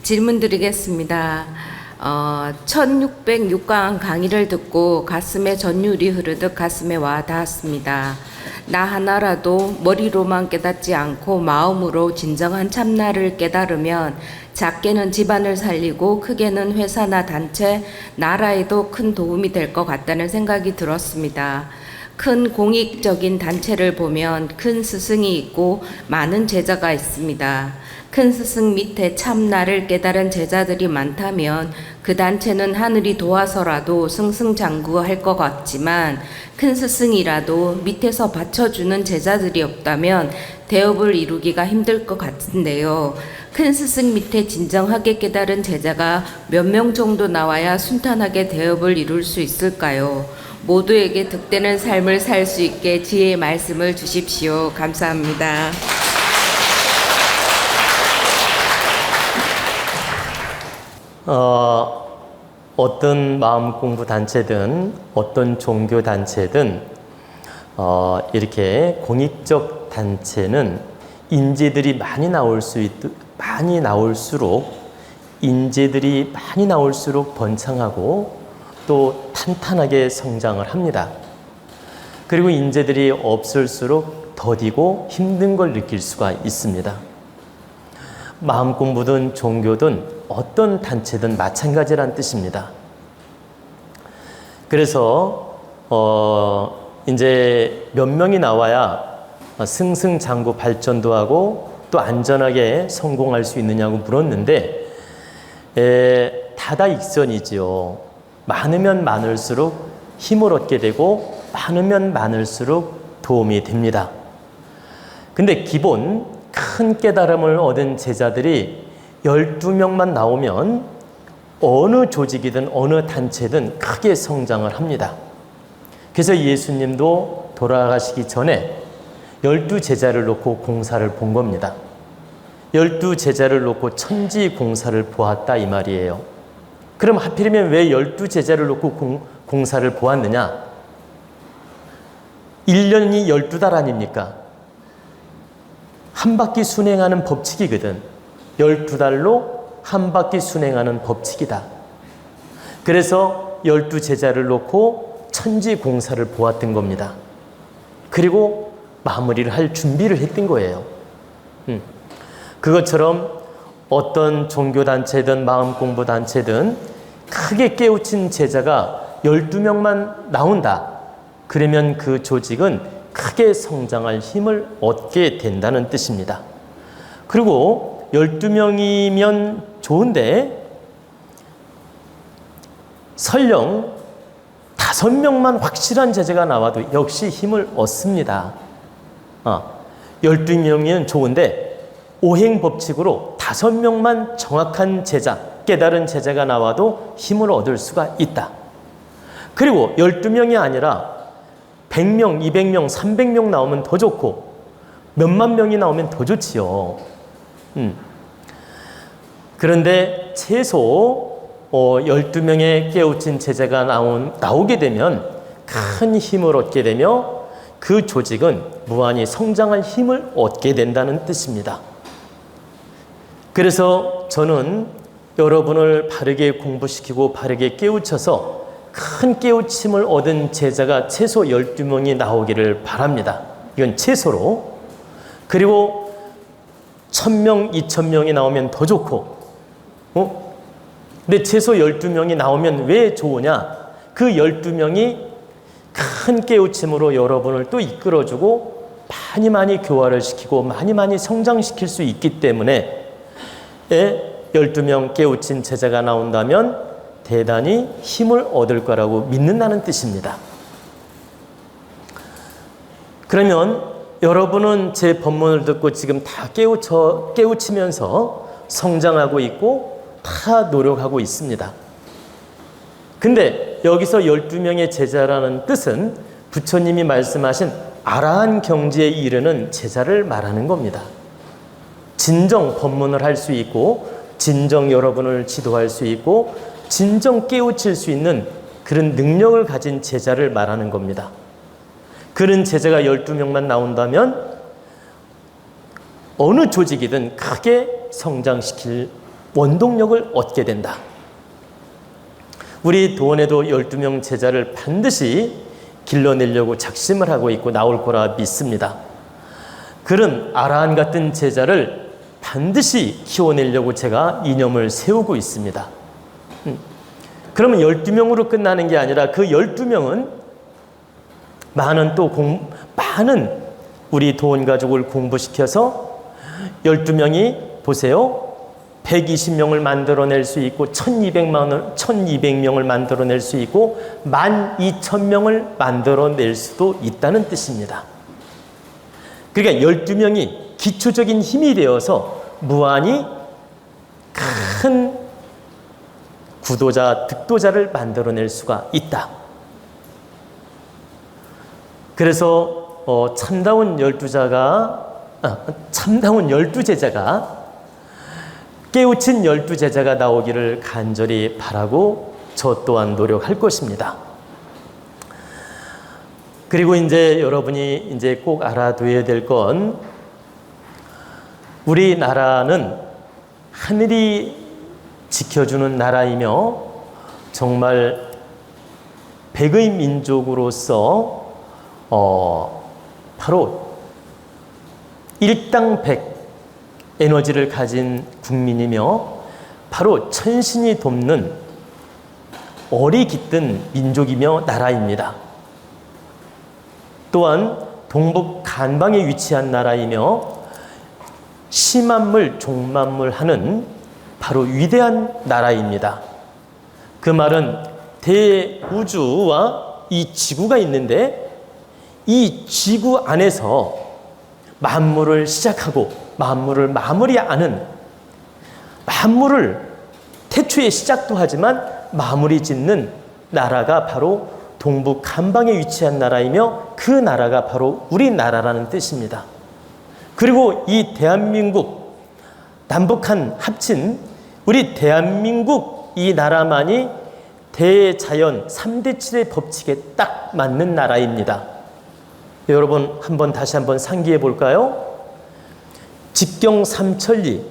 질문 드리겠습니다. 1606강 강의를 듣고 가슴에 전율이 흐르듯 가슴에 와 닿았습니다. 나 하나라도 머리로만 깨닫지 않고 마음으로 진정한 참나를 깨달으면 작게는 집안을 살리고 크게는 회사나 단체, 나라에도 큰 도움이 될 것 같다는 생각이 들었습니다. 큰 공익적인 단체를 보면 큰 스승이 있고 많은 제자가 있습니다. 큰 스승 밑에 참나를 깨달은 제자들이 많다면 그 단체는 하늘이 도와서라도 승승장구할 것 같지만 큰 스승이라도 밑에서 받쳐주는 제자들이 없다면 대업을 이루기가 힘들 것 같은데요. 큰 스승 밑에 진정하게 깨달은 제자가 몇 명 정도 나와야 순탄하게 대업을 이룰 수 있을까요? 모두에게 득되는 삶을 살 수 있게 지혜의 말씀을 주십시오. 감사합니다. 어떤 마음 공부 단체든 어떤 종교 단체든 이렇게 공익적 단체는 인재들이 많이 나올수록 인재들이 많이 나올수록 번창하고 또 탄탄하게 성장을 합니다. 그리고 인재들이 없을수록 더디고 힘든 걸 느낄 수가 있습니다. 마음 공부든 종교든 어떤 단체든 마찬가지란 뜻입니다. 그래서 이제 몇 명이 나와야 승승장구 발전도 하고 또 안전하게 성공할 수 있느냐고 물었는데 다다익선이지요. 많으면 많을수록 힘을 얻게 되고 많으면 많을수록 도움이 됩니다. 근데 기본 큰 깨달음을 얻은 제자들이 12명만 나오면 어느 조직이든 어느 단체든 크게 성장을 합니다. 그래서 예수님도 돌아가시기 전에 12제자를 놓고 공사를 본 겁니다. 12제자를 놓고 천지 공사를 보았다 이 말이에요. 그럼 하필이면 왜 12제자를 놓고 공사를 보았느냐? 1년이 12달 아닙니까? 한 바퀴 순행하는 법칙이거든. 12달로 한 바퀴 순행하는 법칙이다. 그래서 12제자를 놓고 천지 공사를 보았던 겁니다. 그리고 마무리를 할 준비를 했던 거예요. 그것처럼 어떤 종교단체든 마음공부단체든 크게 깨우친 제자가 12명만 나온다. 그러면 그 조직은 크게 성장할 힘을 얻게 된다는 뜻입니다. 그리고 12명이면 좋은데 설령 5명만 확실한 제자가 나와도 역시 힘을 얻습니다. 12명이면 좋은데 오행법칙으로 5명만 정확한 제자, 깨달은 제자가 나와도 힘을 얻을 수가 있다. 그리고 12명이 아니라 100명, 200명, 300명 나오면 더 좋고 몇만 명이 나오면 더 좋지요. 그런데 최소 12명의 깨우친 제자가 나오게 되면 큰 힘을 얻게 되며 그 조직은 무한히 성장할 힘을 얻게 된다는 뜻입니다. 그래서 저는 여러분을 바르게 공부시키고 바르게 깨우쳐서 큰 깨우침을 얻은 제자가 최소 12명이 나오기를 바랍니다. 이건 최소로. 그리고 1000명, 2000명이 나오면 더 좋고 근데 최소 12명이 나오면 왜 좋으냐? 그 12명이 큰 깨우침으로 여러분을 또 이끌어주고 많이 교화를 시키고 많이 성장시킬 수 있기 때문에 12명 깨우친 제자가 나온다면 대단히 힘을 얻을 거라고 믿는다는 뜻입니다. 그러면 여러분은 제 법문을 듣고 지금 다 깨우치면서 성장하고 있고 다 노력하고 있습니다. 근데 여기서 12명의 제자라는 뜻은 부처님이 말씀하신 아라한 경지에 이르는 제자를 말하는 겁니다. 진정 법문을 할 수 있고 진정 여러분을 지도할 수 있고 진정 깨우칠 수 있는 그런 능력을 가진 제자를 말하는 겁니다. 그런 제자가 12명만 나온다면 어느 조직이든 크게 성장시킬 원동력을 얻게 된다. 우리 도원에도 12명 제자를 반드시 길러내려고 작심을 하고 있고 나올 거라 믿습니다. 그런 아라한 같은 제자를 반드시 키워내려고 제가 이념을 세우고 있습니다. 그러면 12명으로 끝나는 게 아니라 그 12명은 많은 우리 도원 가족을 공부시켜서 12명이 보세요. 120명을 만들어낼 수 있고 1200명을 만들어낼 수 있고 12,000명을 만들어낼 수도 있다는 뜻입니다. 그러니까 12명이 기초적인 힘이 되어서 무한히 큰 구도자, 득도자를 만들어낼 수가 있다. 그래서 참다운 12제자가 깨우친 12제자가 나오기를 간절히 바라고 저 또한 노력할 것입니다. 그리고 이제 여러분이 이제 꼭 알아둬야 될 건 우리나라는 하늘이 지켜주는 나라이며 정말 백의 민족으로서 바로 일당백 에너지를 가진 국민이며 바로 천신이 돕는 얼이 깃든 민족이며 나라입니다. 또한 동북 간방에 위치한 나라이며 시만물 종만물하는 바로 위대한 나라입니다. 그 말은 대우주와 이 지구가 있는데 이 지구 안에서 만물을 시작하고 만물을 마무리하는, 만물을 태초에 시작도 하지만 마무리 짓는 나라가 바로 동북 간방에 위치한 나라이며 그 나라가 바로 우리나라라는 뜻입니다. 그리고 이 대한민국, 남북한 합친 우리 대한민국 이 나라만이 대자연 3대7의 법칙에 딱 맞는 나라입니다. 여러분 다시 한번 상기해 볼까요? 직경 삼천리,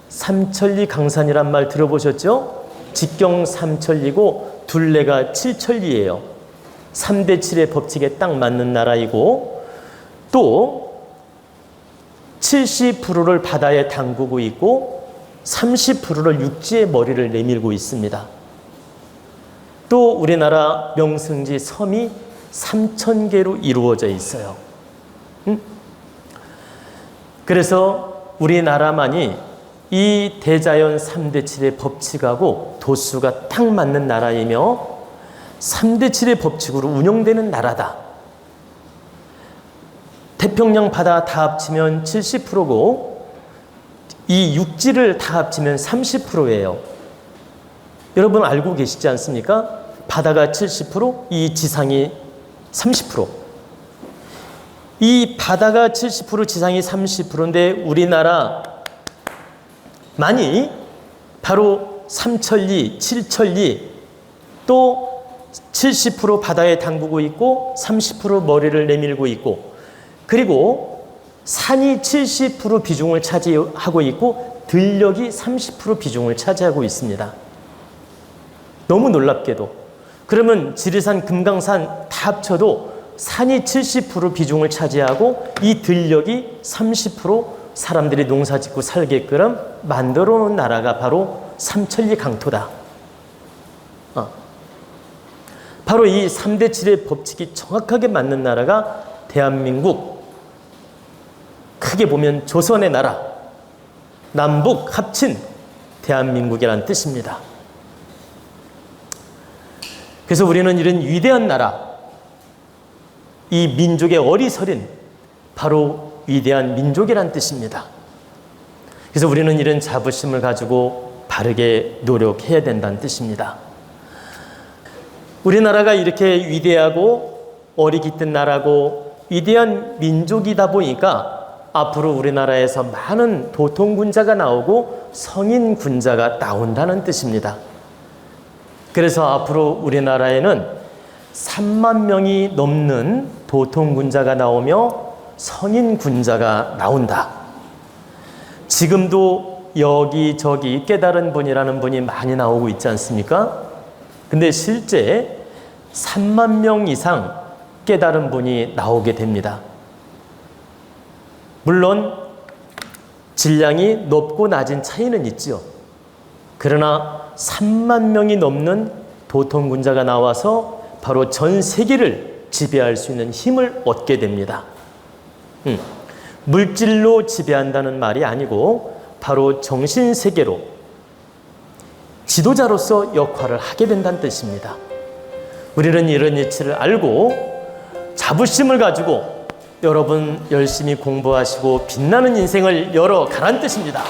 삼천리 강산이란 말 들어보셨죠? 직경 삼천리고 둘레가 칠천리예요. 3대7의 법칙에 딱 맞는 나라이고 또 70%를 바다에 담그고 있고 30%를 육지에 머리를 내밀고 있습니다. 또 우리나라 명승지 섬이 3,000개로 이루어져 있어요. 그래서 우리나라만이 이 대자연 3대7의 법칙하고 도수가 딱 맞는 나라이며 3대7의 법칙으로 운영되는 나라다. 태평양 바다 다 합치면 70%고 이 육지를 다 합치면 30%예요. 여러분 알고 계시지 않습니까? 바다가 70%, 이 지상이 30%. 이 바다가 70%, 지상이 30%인데 우리나라만이 바로 삼천리, 칠천리 또 70% 바다에 담그고 있고 30% 머리를 내밀고 있고 그리고 산이 70% 비중을 차지하고 있고 들녘이 30% 비중을 차지하고 있습니다. 너무 놀랍게도. 그러면 지리산, 금강산 다 합쳐도 산이 70% 비중을 차지하고 이 들녘이 30% 사람들이 농사 짓고 살게끔 만들어 놓은 나라가 바로 삼천리 강토다. 바로 이 3대7의 법칙이 정확하게 맞는 나라가 대한민국, 크게 보면 조선의 나라, 남북 합친 대한민국이라는 뜻입니다. 그래서 우리는 이런 위대한 나라, 이 민족의 어리서린 바로 위대한 민족이란 뜻입니다. 그래서 우리는 이런 자부심을 가지고 바르게 노력해야 된다는 뜻입니다. 우리나라가 이렇게 위대하고 어리 깃든 나라고 위대한 민족이다 보니까 앞으로 우리나라에서 많은 도통군자가 나오고 성인군자가 나온다는 뜻입니다. 그래서 앞으로 우리나라에는 3만 명이 넘는 도통군자가 나오며 성인군자가 나온다. 지금도 여기저기 깨달은 분이라는 분이 많이 나오고 있지 않습니까? 근데 실제 3만 명 이상 깨달은 분이 나오게 됩니다. 물론 질량이 높고 낮은 차이는 있죠. 그러나 3만 명이 넘는 도통군자가 나와서 바로 전 세계를 지배할 수 있는 힘을 얻게 됩니다. 물질로 지배한다는 말이 아니고 바로 정신세계로 지도자로서 역할을 하게 된다는 뜻입니다. 우리는 이런 이치를 알고 자부심을 가지고 여러분 열심히 공부하시고 빛나는 인생을 열어가라는 뜻입니다.